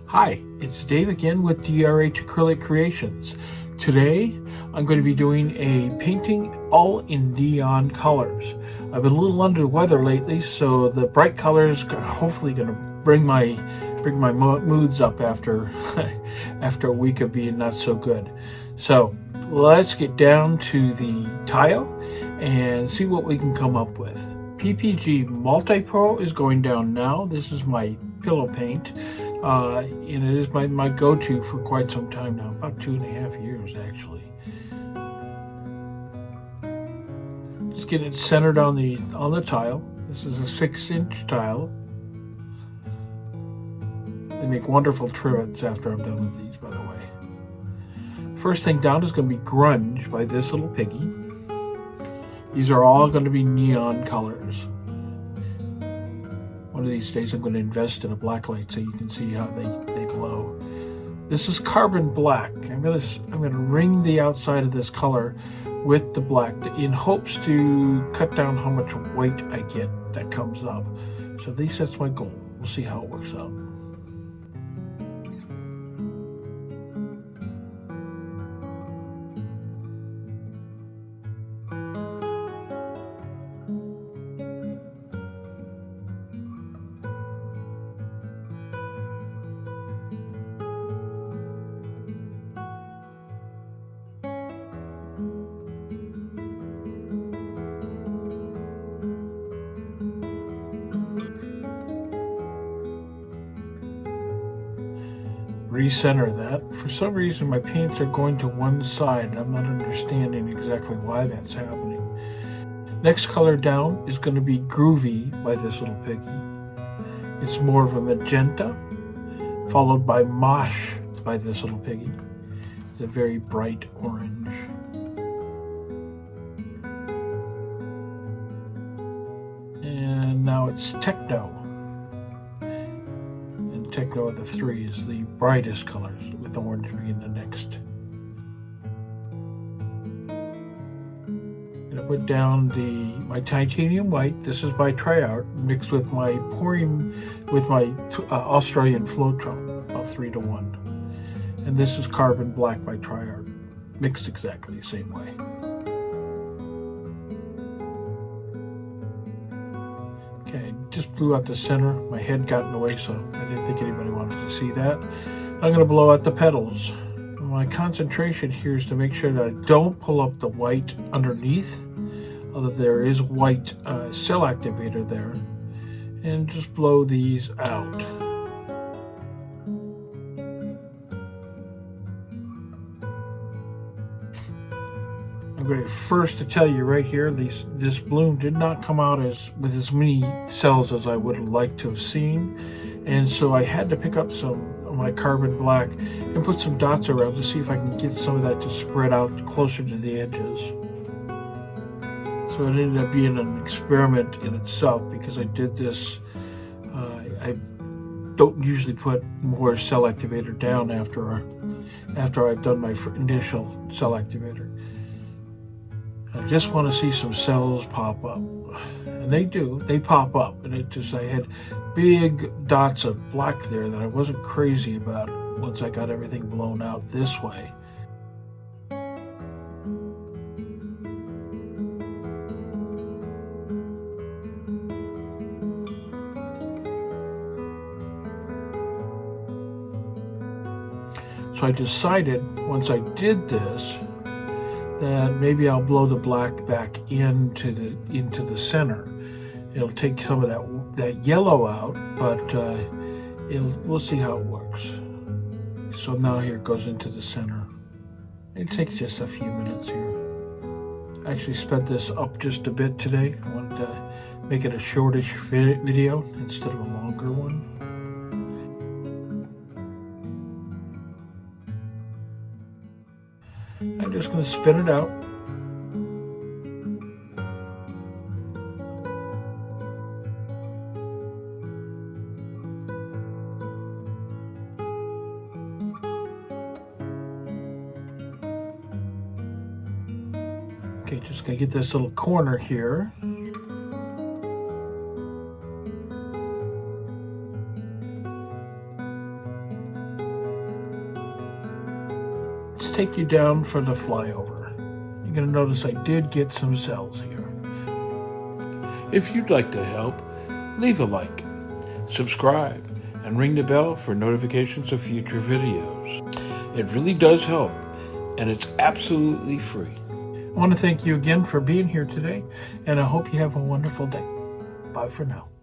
Hi, it's Dave again with DRH Acrylic Creations. Today, I'm going to be doing a painting all in neon colors. I've been a little under the weather lately, so the bright colors are hopefully going to bring my moods up after after a week of being not so good. So let's get down to the tile and see what we can come up with. PPG Multi-Pro is going down now. This is my pillow paint. And it is my go-to for quite some time now, about 2.5 years actually. Just get it centered on the tile. This is a 6-inch tile. They make wonderful trivets after I'm done with these, by the way. First thing down is going to be Grunge by this little Piggy. These are all going to be neon colors. One of these days I'm going to invest in a black light so you can see how they glow. This is carbon black. I'm going to ring the outside of this color with the black in hopes to cut down how much white I get that comes up. So at least that's my goal. We'll see how it works out. Recenter that. For some reason my paints are going to one side and I'm not understanding exactly why that's happening. Next color down is going to be Groovy by this little Piggy. It's more of a magenta, followed by Mosh by this little Piggy. It's a very bright orange. And now it's Techno. Techno of the three is the brightest colors, with orange being the next. I'm going to put down my titanium white. This is by Triart, mixed with my Australian floetrol, about 3-to-1. And this is carbon black by Triart, mixed exactly the same way. Okay, just blew out the center. My head got in the way, so I didn't think anybody wanted to see that. I'm going to blow out the petals. My concentration here is to make sure that I don't pull up the white underneath, although there is white cell activator there, and just blow these out. I'm going to first to tell you right here, this bloom did not come out with as many cells as I would have liked to have seen, and so I had to pick up some of my carbon black and put some dots around to see if I can get some of that to spread out closer to the edges. So it ended up being an experiment in itself because I did this. I don't usually put more cell activator down after I've done my initial cell activator. I just want to see some cells pop up, and they do. They pop up, and I had big dots of black there that I wasn't crazy about once I got everything blown out this way. So I decided once I did this that maybe I'll blow the black back into the center. It'll take some of that yellow out, but we'll see how it works. So now here it goes into the center. It takes just a few minutes here. I actually sped this up just a bit today. I wanted to make it a shortish video instead of a longer one. I'm just going to spin it out. Okay, just going to get this little corner here. take you down for the flyover. You're going to notice I did get some cells here. If you'd like to help, leave a like, subscribe, and ring the bell for notifications of future videos. It really does help, and it's absolutely free. I want to thank you again for being here today, and I hope you have a wonderful day. Bye for now.